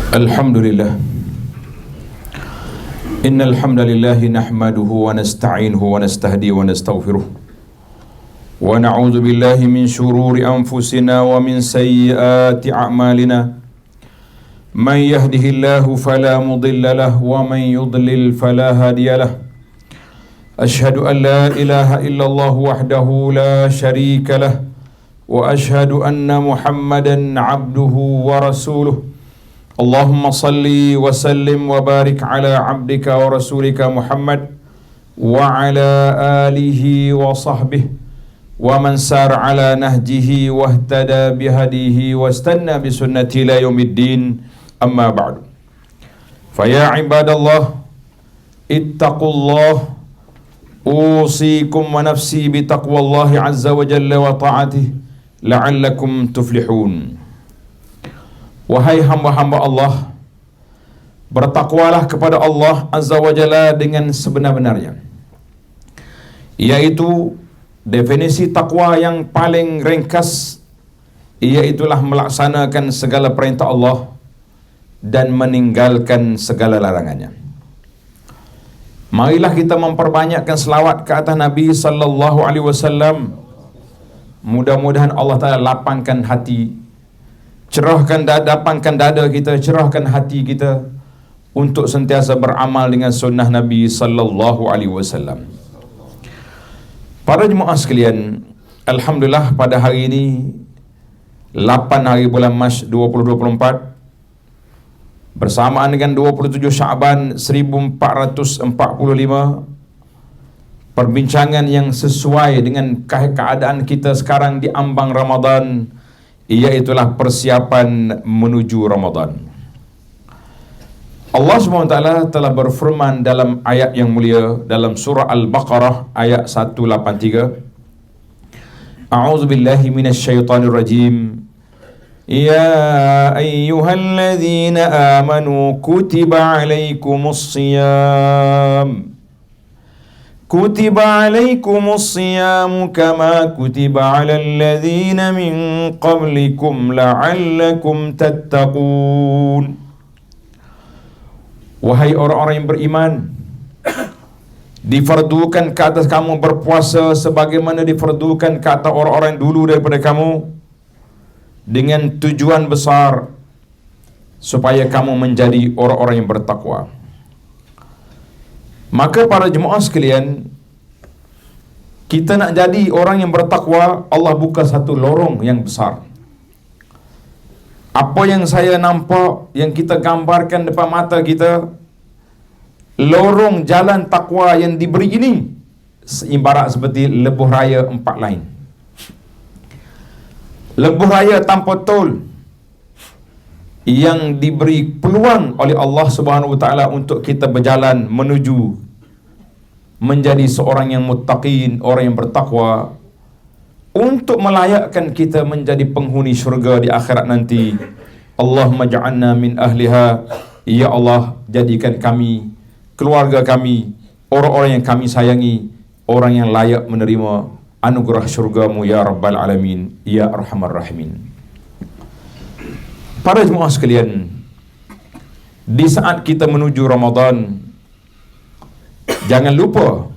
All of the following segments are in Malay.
Alhamdulillah. Innal hamdalillah nahmaduhu wa nasta'inuhu wa nastahdi wa nastaghfiruh. Wa na'udzu billahi min shururi anfusina wa min sayyiati a'malina. Man yahdihillahu fala mudilla lahu wa man yudlil fala hadiya lahu. Ashhadu an la ilaha illallah wahdahu la sharika lahu wa ashhadu anna Muhammadan 'abduhu wa rasuluh. Allahumma salli wa sallim wa barik ala abdika wa rasulika Muhammad wa ala alihi wa sahbihi wa man sar ala nahjihi wa ihtada bihadihi wa istanna bi sunnati ila yaumiddin, amma ba'du. Faya ibadallah, ittaqullah, usikum wa nafsi bi taqwallahi azza wa jalla wa ta'atihi la'allakum tuflihun. Wahai hamba-hamba Allah, bertakwalah kepada Allah Azza wa Jalla dengan sebenar-benarnya. Iaitu definisi takwa yang paling ringkas, iaitulah melaksanakan segala perintah Allah dan meninggalkan segala larangannya. Marilah kita memperbanyakkan selawat ke atas Nabi sallallahu alaihi wasallam. Mudah-mudahan Allah Ta'ala lapangkan hati, lapangkan dada kita, cerahkan hati kita untuk sentiasa beramal dengan sunnah Nabi sallallahu alaihi wasallam. Para jemaah sekalian, alhamdulillah pada hari ini 8 hari bulan Mac 2024 bersamaan dengan 27 Syaban 1445, perbincangan yang sesuai dengan keadaan kita sekarang di ambang Ramadan, iaitulah persiapan menuju Ramadan. Allah SWT telah berfirman dalam ayat yang mulia dalam surah Al-Baqarah ayat 183. A'udzu billahi minasyaitonir rajim. Ya ayyuhalladzina amanu kutiba alaikumus shiyam. كتب عليكم الصيام كما كتب على الذين من قبلكم لعلكم تتقون. Wahai orang-orang yang beriman, difardukan ke atas kamu berpuasa sebagaimana difardukan ke atas orang-orang dulu daripada kamu, dengan tujuan besar supaya kamu menjadi orang-orang yang bertakwa. Maka para jemaah sekalian, kita nak jadi orang yang bertakwa, Allah buka satu lorong yang besar. Apa yang saya nampak, yang kita gambarkan depan mata kita, lorong jalan takwa yang diberi ini ibarat seperti lebuh raya 4 lain. Lebuh raya tanpa tol yang diberi peluang oleh Allah Subhanahu Wa Taala untuk kita berjalan menuju menjadi seorang yang muttaqin, orang yang bertakwa, untuk melayakkan kita menjadi penghuni syurga di akhirat nanti. Allahumma ja'alna min ahliha. Ya Allah, jadikan kami, keluarga kami, orang-orang yang kami sayangi, orang yang layak menerima anugerah syurgamu ya Rabbal Alamin, ya Arhamar Rahimin. Para jemaah sekalian, di saat kita menuju Ramadan, jangan lupa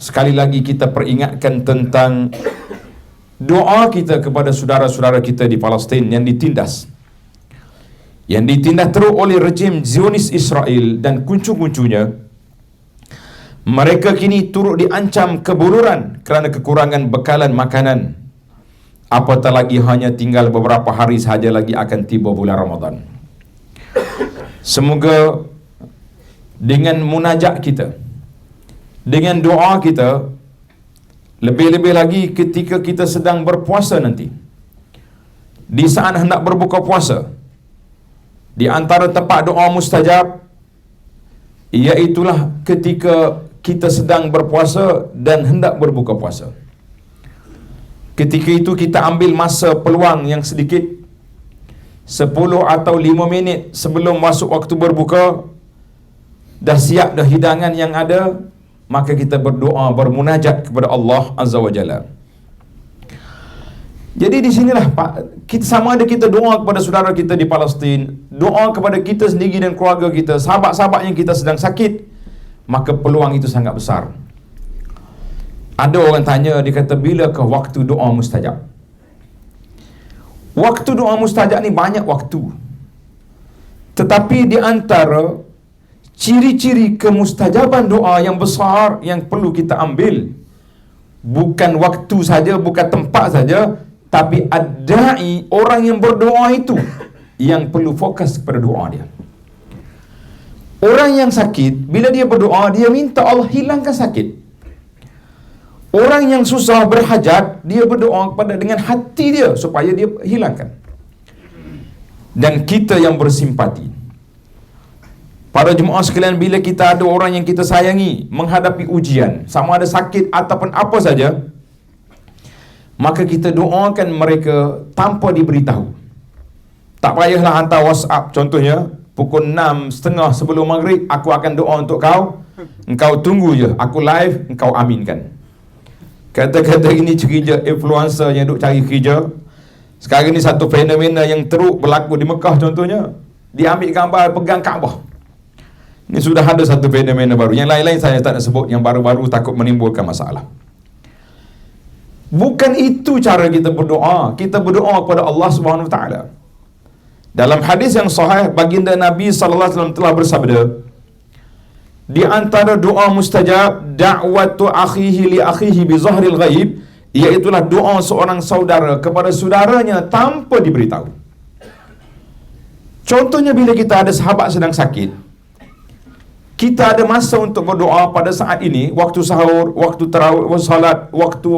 sekali lagi kita peringatkan tentang doa kita kepada saudara-saudara kita di Palestin yang ditindas teruk oleh rejim Zionis Israel dan kuncu-kuncunya. Mereka kini turut diancam kebururan kerana kekurangan bekalan makanan. Apatah lagi hanya tinggal beberapa hari sahaja lagi akan tiba bulan Ramadan. Semoga dengan munajat kita, dengan doa kita, lebih-lebih lagi ketika kita sedang berpuasa nanti, di saat hendak berbuka puasa, di antara tempat doa mustajab, iaitulah ketika kita sedang berpuasa dan hendak berbuka puasa. Ketika itu kita ambil masa peluang yang sedikit, 10 atau 5 minit sebelum masuk waktu berbuka, dah siap dah hidangan yang ada, maka kita berdoa, bermunajat kepada Allah Azza wa Jalla. Jadi di sinilah Pak, kita sama ada kita doa kepada saudara kita di Palestin, doa kepada kita sendiri dan keluarga kita, sahabat-sahabat yang kita sedang sakit, maka peluang itu sangat besar. Ada orang tanya, dia kata, bilakah waktu doa mustajab? Waktu doa mustajab ni banyak waktu. Tetapi di antara ciri-ciri kemustajaban doa yang besar yang perlu kita ambil, bukan waktu saja, bukan tempat saja, tapi ad-da'i, orang yang berdoa itu yang perlu fokus kepada doa dia. Orang yang sakit, bila dia berdoa, dia minta Allah hilangkan sakit. Orang yang susah berhajat, dia berdoa kepada dengan hati dia supaya dia hilangkan. Dan kita yang bersimpati, para jemaah sekalian, bila kita ada orang yang kita sayangi menghadapi ujian, sama ada sakit ataupun apa saja, maka kita doakan mereka tanpa diberitahu. Tak payahlah hantar WhatsApp, contohnya pukul 6:30 sebelum maghrib, aku akan doa untuk kau, engkau tunggu je, aku live, engkau aminkan. Kata-kata ini cerita influencer yang duk cari kerja. Sekarang ni satu fenomena yang teruk berlaku di Mekah contohnya, dia ambil gambar pegang Kaabah. Ini sudah ada satu fenomena baru. Yang lain-lain saya tak nak sebut, yang baru-baru takut menimbulkan masalah. Bukan itu cara kita berdoa. Kita berdoa kepada Allah Subhanahu Wa Taala. Dalam hadis yang sahih, baginda Nabi sallallahu alaihi wasallam telah bersabda, di antara doa mustajab, da'watu akhihi li akhihi bi zahril ghaib, iaitulah doa seorang saudara kepada saudaranya tanpa diberitahu. Contohnya bila kita ada sahabat sedang sakit, kita ada masa untuk berdoa pada saat ini, waktu sahur, waktu tarawih, salat, waktu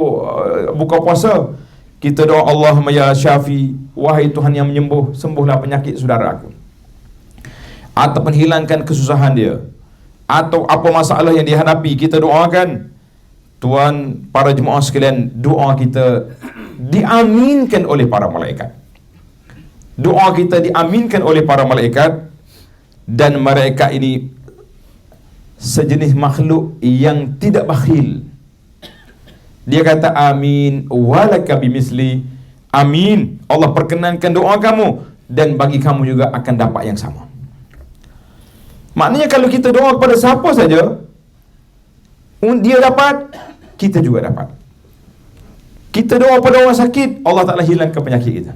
buka puasa. Kita doa, Allahumma ya syafi, wahai Tuhan yang menyembuh, sembuhlah penyakit saudara aku. Ataupun hilangkan kesusahan dia, atau apa masalah yang dihadapi, kita doakan. Tuan, para jemaah sekalian, doa kita diaminkan oleh para malaikat. Doa kita diaminkan oleh para malaikat, dan mereka ini sejenis makhluk yang tidak bakhil. Dia kata amin walaka bimisli, amin, Allah perkenankan doa kamu, dan bagi kamu juga akan dapat yang sama. Maknanya kalau kita doa kepada siapa saja, dia dapat, kita juga dapat. Kita doa pada orang sakit, Allah Ta'ala hilangkan penyakit kita.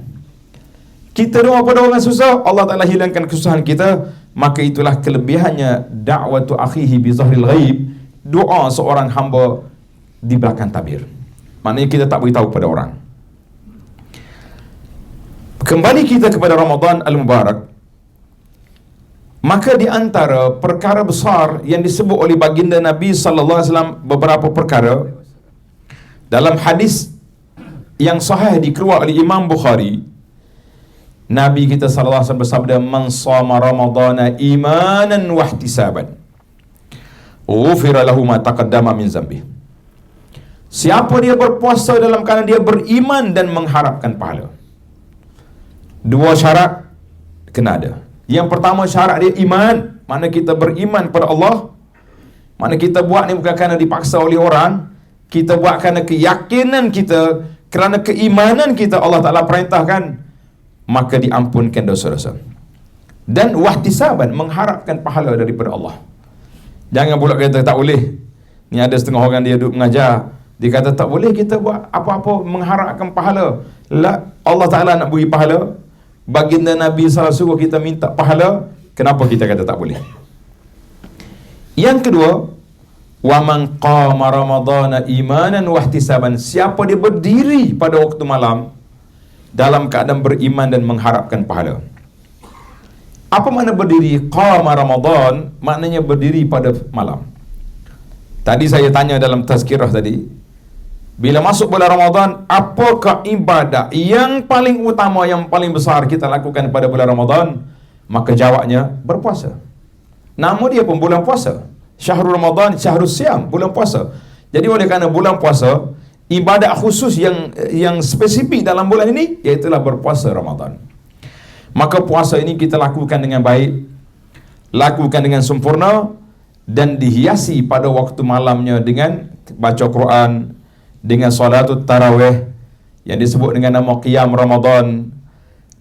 Kita doa pada orang susah, Allah Ta'ala hilangkan kesusahan kita. Maka itulah kelebihannya da'watu akhihi bi zahril ghaib, doa seorang hamba di belakang tabir. Maknanya kita tak beritahu pada orang. Kembali kita kepada Ramadan Al-Mubarak, maka di antara perkara besar yang disebut oleh baginda Nabi sallallahu alaihi wasallam, beberapa perkara dalam hadis yang sahih dikeluarkan oleh Imam Bukhari, Nabi kita sallallahu alaihi wasallam bersabda, man shama ramadhana imanan wa ihtisaban ghufira lahu ma taqaddama min zambi. Siapa dia berpuasa dalam keadaan dia beriman dan mengharapkan pahala. Dua syarat kena ada. Yang pertama syarat dia iman, mana kita beriman pada Allah. Mana kita buat ni bukan kerana dipaksa oleh orang, kita buat kerana keyakinan kita, kerana keimanan kita Allah Ta'ala perintahkan, maka diampunkan dosa-dosa. Dan wahtisaban, mengharapkan pahala daripada Allah. Jangan pula kata tak boleh. Ni ada setengah orang dia duduk mengajar, dia kata tak boleh kita buat apa-apa mengharapkan pahala. Allah Ta'ala nak beri pahala, baginda Nabi SAW suruh kita minta pahala, kenapa kita kata tak boleh? Yang kedua, wa man qama ramadhana imanan wahtisaban, siapa dia berdiri pada waktu malam dalam keadaan beriman dan mengharapkan pahala. Apa makna berdiri? Qama Ramadan maknanya berdiri pada malam. Tadi saya tanya dalam tazkirah tadi, bila masuk bulan Ramadan, apakah ibadah yang paling utama, yang paling besar kita lakukan pada bulan Ramadan? Maka jawabnya berpuasa. Nama dia pun bulan puasa. Syahrul Ramadan, Syahrul Siam, bulan puasa. Jadi oleh kerana bulan puasa, ibadat khusus yang spesifik dalam bulan ini iaitulah berpuasa Ramadan. Maka puasa ini kita lakukan dengan baik, lakukan dengan sempurna, dan dihiasi pada waktu malamnya dengan baca Quran, dengan solatut tarawih, yang disebut dengan nama Qiyam Ramadan.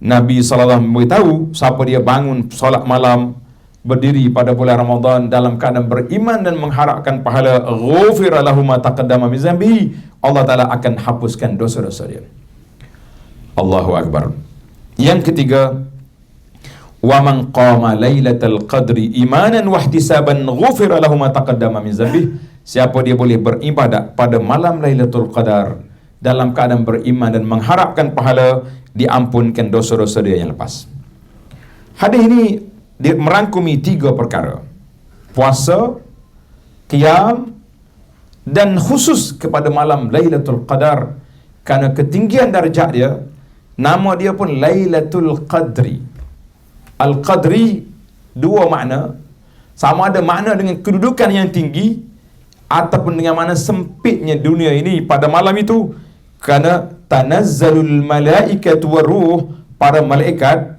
Nabi SAW memberitahu siapa dia bangun solat malam, berdiri pada bulan Ramadan dalam keadaan beriman dan mengharapkan pahala, ghufira lahu ma taqaddama min zambihi, Allah Ta'ala akan hapuskan dosa-dosa dia. Allahu Akbar. Yang ketiga, wa man qama lailatal qadri imanan wa ihtisaban ghufira lahu ma taqaddama min zambihi. Siapa dia boleh beribadat pada malam Lailatul Qadar dalam keadaan beriman dan mengharapkan pahala, diampunkan dosa-dosa dia yang lepas. Hadis ini dia merangkumi 3 perkara: puasa, qiyam, dan khusus kepada malam Lailatul Qadar, kerana ketinggian darjat dia. Nama dia pun Lailatul Qadri. Al-Qadri 2 makna, sama ada makna dengan kedudukan yang tinggi ataupun dengan makna sempitnya dunia ini pada malam itu, kerana tanazzalul malaikatu waruh, para malaikat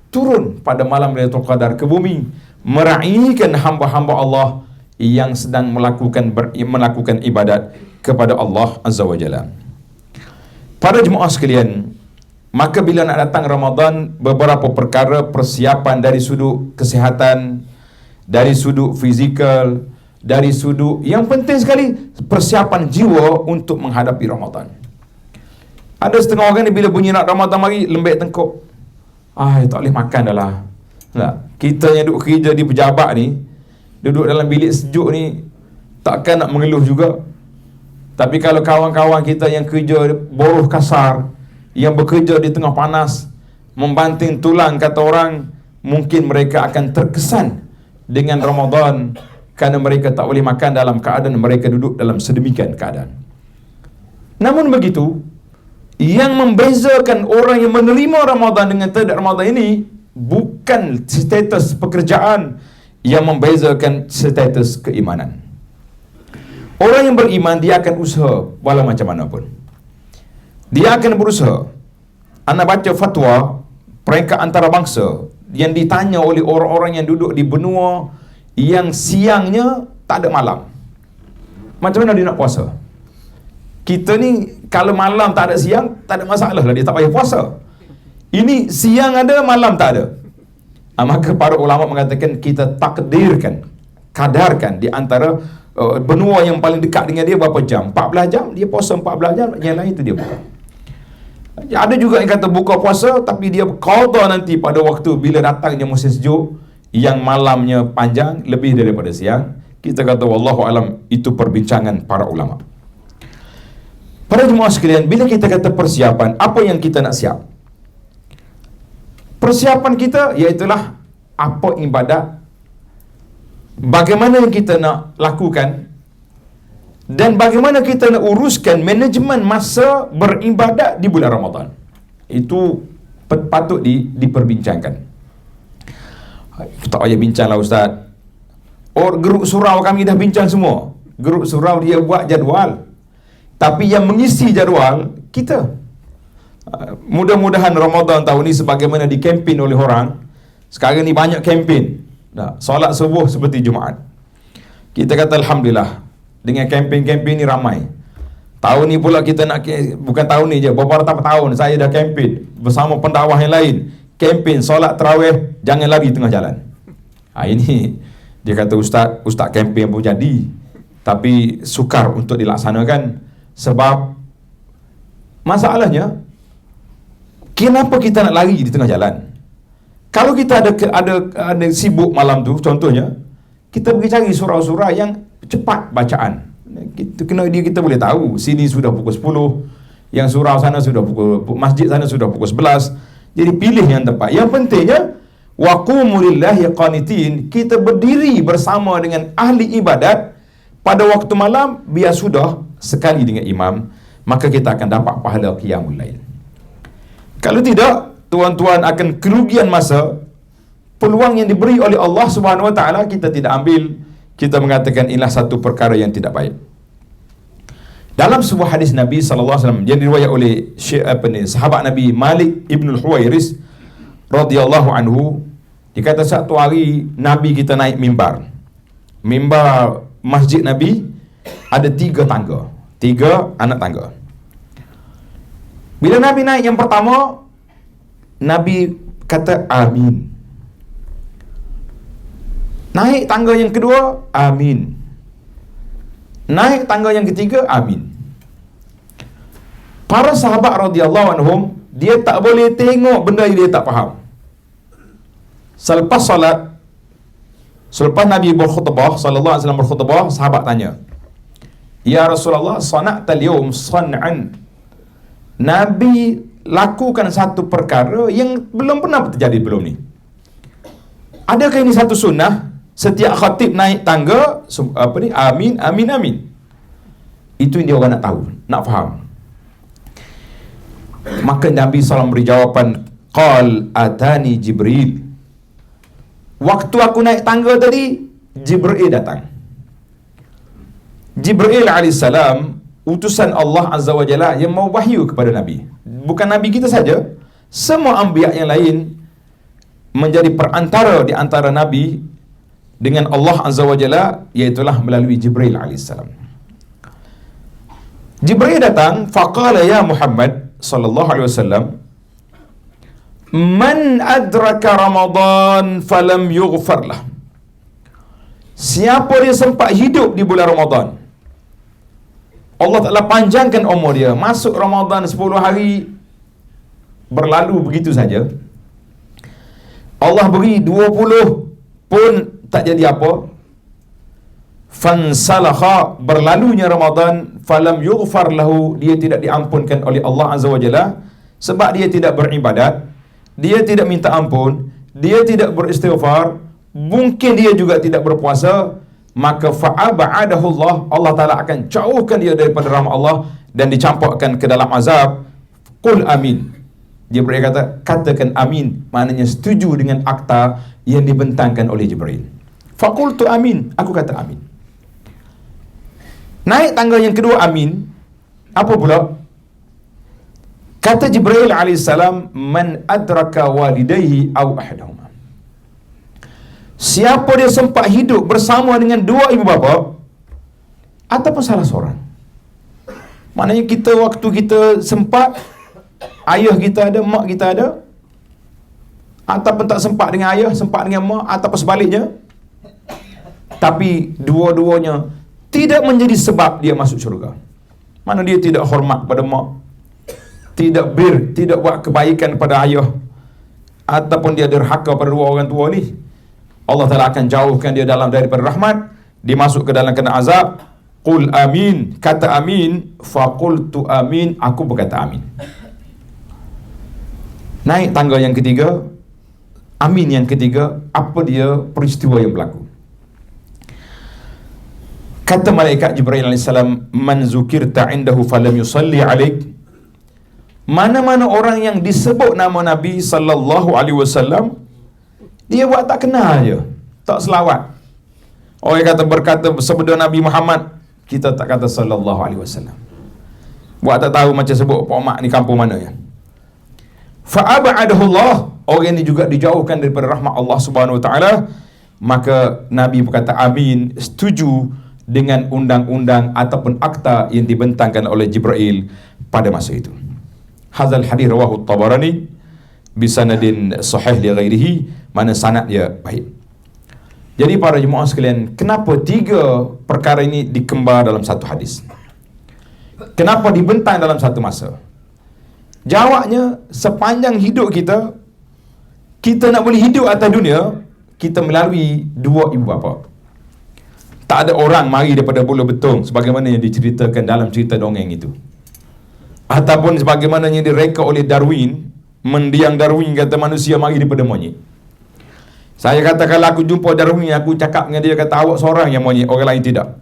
turun pada malam Lailatul Qadar ke bumi meraihkan hamba-hamba Allah yang sedang melakukan ibadat kepada Allah Azza wa Jalla. Para jemaah sekalian, maka bila nak datang Ramadan, beberapa perkara persiapan dari sudut kesihatan, dari sudut fizikal, dari sudut yang penting sekali, persiapan jiwa untuk menghadapi Ramadan. Ada setengah orang ni bila bunyi nak Ramadan mari, lembek tengkuk. Tak boleh makan dah lah. Kita yang duduk kerja di pejabat ni, duduk dalam bilik sejuk ni, takkan nak mengeluh juga. Tapi kalau kawan-kawan kita yang kerja buruh kasar, yang bekerja di tengah panas, membanting tulang kata orang, mungkin mereka akan terkesan dengan Ramadan kerana mereka tak boleh makan dalam keadaan mereka duduk dalam sedemikian keadaan. Namun begitu, yang membezakan orang yang menerima Ramadan dengan tidak Ramadan ini bukan status pekerjaan, yang membezakan status keimanan. Orang yang beriman, dia akan usaha walau macam mana pun. Dia akan berusaha. Anda baca fatwa peringkat antarabangsa yang ditanya oleh orang-orang yang duduk di benua yang siangnya tak ada malam. Macam mana dia nak puasa? Kita ni kalau malam tak ada siang, tak ada masalah lah, dia tak payah puasa. Ini siang ada, malam tak ada. Maka para ulama mengatakan kita takdirkan, kadarkan di antara benua yang paling dekat dengan dia berapa jam. 14 jam, dia puasa 14 jam, yang lain tu dia buka. Ada juga yang kata buka puasa tapi dia qada nanti pada waktu bila datangnya musim sejuk, yang malamnya panjang lebih daripada siang. Kita kata wallahu alam, itu perbincangan para ulama. Para jemaah sekalian, bila kita kata persiapan, apa yang kita nak siap? Persiapan kita iaitulah apa ibadat, bagaimana yang kita nak lakukan, dan bagaimana kita nak uruskan manajemen masa beribadat di bulan Ramadan. Itu patut diperbincangkan. Tak payah bincang lah Ustaz. Grup surau kami dah bincang semua. Grup surau dia buat jadual, tapi yang mengisi jadual kita. Mudah-mudahan Ramadan tahun ni sebagaimana dikempen oleh orang. Sekarang ni banyak kempen. Solat subuh seperti Jumaat. Kita kata Alhamdulillah, dengan kempen-kempen ni ramai. Tahun ni pula kita nak, bukan tahun ni je, beberapa tahun saya dah kempen bersama pendakwah yang lain. Kempen solat tarawih, jangan lari tengah jalan. Ini dia kata Ustaz kempen pun jadi, tapi sukar untuk dilaksanakan. Sebab masalahnya, kenapa kita nak lari di tengah jalan? Kalau kita ada sibuk malam tu, contohnya kita pergi cari surau-surau yang cepat bacaan. Kita boleh tahu sini sudah pukul 10, yang surau sana sudah masjid sana sudah pukul 11. Jadi pilih yang tepat. Yang pentingnya waqumu lillahi qanitin, kita berdiri bersama dengan ahli ibadat pada waktu malam, biar sudah sekali dengan imam, maka kita akan dapat pahala qiyamul lail. Kalau tidak, tuan-tuan akan kerugian masa. Peluang yang diberi oleh Allah Subhanahu Wa Taala kita tidak ambil. Kita mengatakan inilah satu perkara yang tidak baik. Dalam sebuah hadis Nabi sallallahu alaihi wasallam yang diriwayat oleh sahabat Nabi Malik ibn al-Huwairis radhiyallahu anhu, dikata satu hari Nabi kita naik mimbar. Mimbar masjid Nabi ada 3 tangga, 3 anak tangga. Bila Nabi naik yang pertama, Nabi kata amin. Naik tangga yang kedua, amin. Naik tangga yang ketiga, amin. Para sahabat radhiyallahu anhum, dia tak boleh tengok benda yang dia tak faham. Selepas solat, selepas Nabi berkhutbah, sallallahu alaihi wasallam berkhutbah, sahabat tanya, "Ya Rasulullah, sana'tal yawm san'an." Nabi lakukan satu perkara yang belum pernah terjadi belum ni. Adakah ini satu sunnah? Setiap khatib naik tangga, amin, amin, amin. Itu yang dia orang nak tahu, nak faham. Maka Nabi SAW beri jawapan, Qal atani Jibril. Waktu aku naik tangga tadi, Jibril datang. Jibril AS, utusan Allah Azza wa Jalla yang mau wahyu kepada Nabi. Bukan Nabi kita saja, semua anbiya yang lain menjadi perantara di antara Nabi dengan Allah Azza wa Jalla, iaitulah melalui Jibril AS. Jibril datang, faqala ya Muhammad sallallahu alaihi wasallam, man adraka Ramadan falam yughfar lah. Siapa dia sempat hidup di bulan Ramadan, Allah Ta'ala panjangkan umur dia, masuk Ramadan 10 hari berlalu begitu saja, Allah beri 20 pun tak jadi apa, fansalakha, berlalunya Ramadan, falam yughfar lahu, dia tidak diampunkan oleh Allah Azza wa Jalla, sebab dia tidak beribadat, dia tidak minta ampun, dia tidak beristighfar, mungkin dia juga tidak berpuasa, maka fa'aba'adahu Allah, Allah Ta'ala akan jauhkan dia daripada rahmat Allah dan dicampakkan ke dalam azab. Qul amin. Jibril kata, katakan amin, maknanya setuju dengan akta yang dibentangkan oleh Jibril. Faqultu amin, aku kata amin. Naik tangga yang kedua, amin. Apa pula? Kata Jibril alaihissalam, man adraka walidayhi aw ahadahuma. Siapa dia sempat hidup bersama dengan dua ibu bapa ataupun salah seorang. Maknanya kita waktu kita sempat, ayah kita ada, mak kita ada, ataupun tak sempat dengan ayah, sempat dengan mak, ataupun sebaliknya, tapi dua-duanya tidak menjadi sebab dia masuk syurga. Mana dia tidak hormat pada mak, tidak buat kebaikan pada ayah, ataupun dia derhaka pada dua orang tua ni, Allah Ta'ala akan jauhkan dia daripada rahmat, dia masuk ke dalam kena azab. Qul amin, kata amin. Faqultu amin, aku berkata amin. Naik tangga yang ketiga, amin yang ketiga, apa dia peristiwa yang berlaku? Kata malaikat Jibril AS, man zukirta indahu falam yusalli alaik. Mana-mana orang yang disebut nama Nabi sallallahu alaihi wasallam, dia buat tak kenal je, tak selawat. Orang kata berkata sebut Nabi Muhammad, kita tak kata sallallahu alaihi wasallam. Buat tak tahu macam sebut Pak Mak ni kampung mana ya. Fa'aba'adahu Allah, orang ini juga dijauhkan daripada rahmat Allah Subhanahu wa taala. Maka Nabi berkata amin, setuju dengan undang-undang ataupun akta yang dibentangkan oleh Jibril pada masa itu. Hazal hadis rawahu Tabarani bisanadin sahih li ghairihi, mana sanad dia baik. Jadi para jemaah sekalian, kenapa tiga perkara ini dikembar dalam satu hadis? Kenapa dibentang dalam satu masa? Jawabnya, sepanjang hidup kita, kita nak boleh hidup atas dunia, kita melalui dua ibu bapa. Tak ada orang mari daripada bola betung sebagaimana yang diceritakan dalam cerita dongeng itu, ataupun sebagaimana yang direka oleh Darwin. Mendiang Darwin kata manusia mari daripada monyet. Saya kata kalau aku jumpa Darwin, aku cakap dengan dia, kata awak seorang yang monyet, orang lain tidak.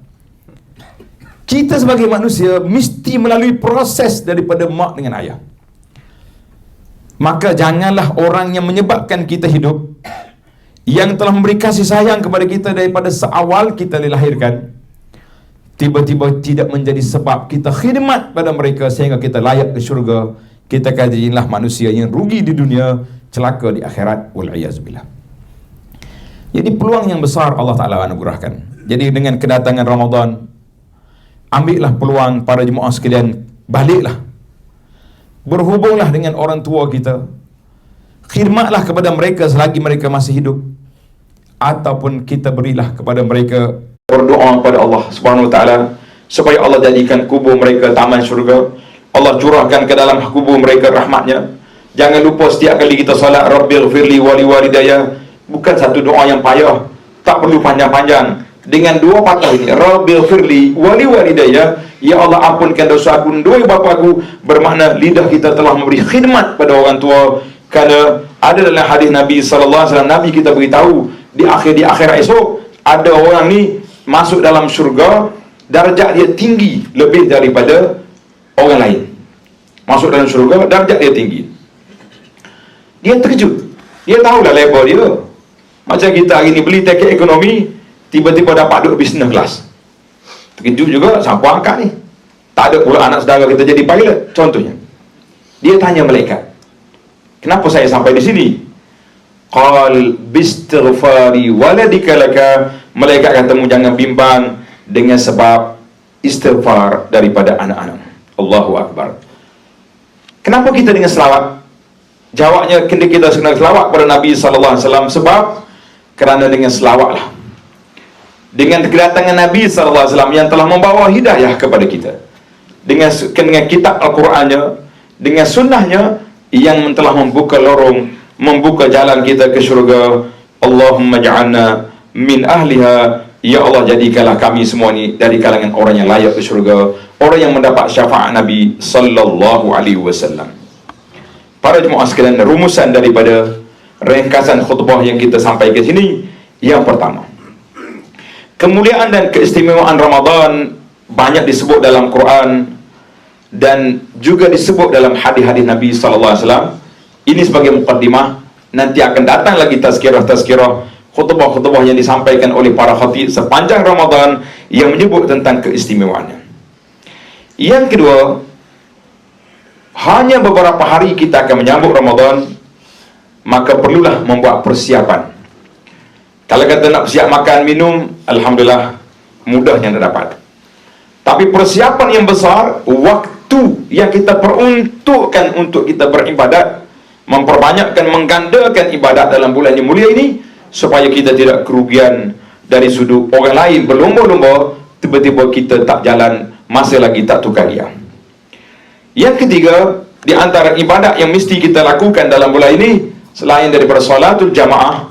Kita sebagai manusia mesti melalui proses daripada mak dengan ayah. Maka janganlah orang yang menyebabkan kita hidup, yang telah memberi kasih sayang kepada kita daripada seawal kita dilahirkan, tiba-tiba tidak menjadi sebab kita khidmat pada mereka sehingga kita layak ke syurga. Kita kata inilah manusia yang rugi di dunia, celaka di akhirat, wal'iyazubillah. Jadi peluang yang besar Allah Ta'ala anugerahkan. Jadi dengan kedatangan Ramadan, ambillah peluang para jemaah sekalian, baliklah berhubunglah dengan orang tua kita, khidmatlah kepada mereka selagi mereka masih hidup, ataupun kita berilah kepada mereka. Berdoa kepada Allah Subhanahu wa taala supaya Allah jadikan kubur mereka taman syurga, Allah curahkan ke dalam kubur mereka rahmatnya. Jangan lupa setiap kali kita salat, Rabbighfirli wa liwalidayya, bukan satu doa yang payah, tak perlu panjang-panjang. Dengan dua patah ini, Rabbighfirli wa liwalidayya, ya Allah ampunkan dosa aku dan dua bapa aku, bermakna lidah kita telah memberi khidmat pada orang tua. Kerana ada dalam hadis Nabi sallallahu alaihi wasallam, Nabi kita beritahu di akhirat esok ada orang ni masuk dalam syurga, darjat dia tinggi lebih daripada orang lain. Masuk dalam syurga, darjat dia tinggi. Dia terkejut, dia tahulah level dia. Macam kita hari ni beli tiket ekonomi, tiba-tiba dapat duduk business class. Terkejut juga, siapa angkat ni? Tak ada pula anak saudara kita jadi pilot, contohnya. Dia tanya malaikat, kenapa saya sampai di sini? Qal bistighfari waladika laka. Malaikat katamu jangan bimbang dengan sebab istighfar daripada anak-anak. Allahu Akbar. Kenapa kita dengan selawat? Jawabnya kita kena selawat pada Nabi SAW, sebab kerana dengan selawatlah, dengan kedatangan Nabi SAW yang telah membawa hidayah kepada kita, dengan kitab Al-Qurannya, dengan sunnahnya yang telah membuka lorong, membuka jalan kita ke syurga. Allahumma ja'alna min ahliha, ya Allah jadikanlah kami semua ni dari kalangan orang yang layak ke syurga, orang yang mendapat syafaat Nabi sallallahu alaihi wasallam. Para jemaah sekalian, rumusan daripada ringkasan khutbah yang kita sampaikan sini, yang pertama, kemuliaan dan keistimewaan Ramadan banyak disebut dalam Quran dan juga disebut dalam hadis-hadis Nabi sallallahu alaihi wasallam. Ini sebagai mukaddimah, nanti akan datang lagi tazkirah khutbah-khutbah yang disampaikan oleh para khatib sepanjang Ramadan yang menyebut tentang keistimewaannya. Yang kedua, hanya beberapa hari kita akan menyambut Ramadan, maka perlulah membuat persiapan. Kalau kata nak siap makan minum, alhamdulillah mudahnya nak dapat. Tapi persiapan yang besar, waktu yang kita peruntukkan untuk kita beribadat, memperbanyakkan, menggandakan ibadat dalam bulan yang mulia ini, supaya kita tidak kerugian dari sudut orang lain berlomba-lomba, tiba-tiba kita tak jalan, masa lagi tak tukar dia. Yang ketiga, di antara ibadat yang mesti kita lakukan dalam bulan ini, selain daripada salatul jamaah,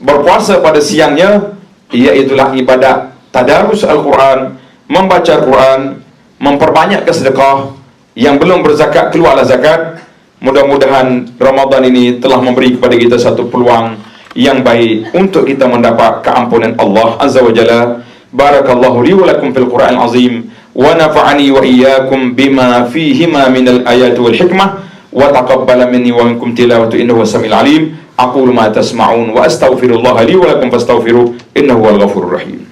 berpuasa pada siangnya, iaitulah ibadat tadarus Al-Quran, membaca Al-Quran, memperbanyak sedekah. Yang belum berzakat, keluarlah zakat. Mudah-mudahan Ramadan ini telah memberi kepada kita satu peluang yang baik untuk kita mendapat keampunan Allah Azza wa Jalla. Barakallahu li wa lakum fil Qur'an azim, wa nafa'ani wa iyyakum bima fihima minal ayati wal hikmah, wa taqabbala minni wa minkum tilawatu innahu was-sami'ul alim. Aqulu ma tasma'un wa astaghfirullah li wa lakum fastaghfiruh innahu wal ghafurur rahim.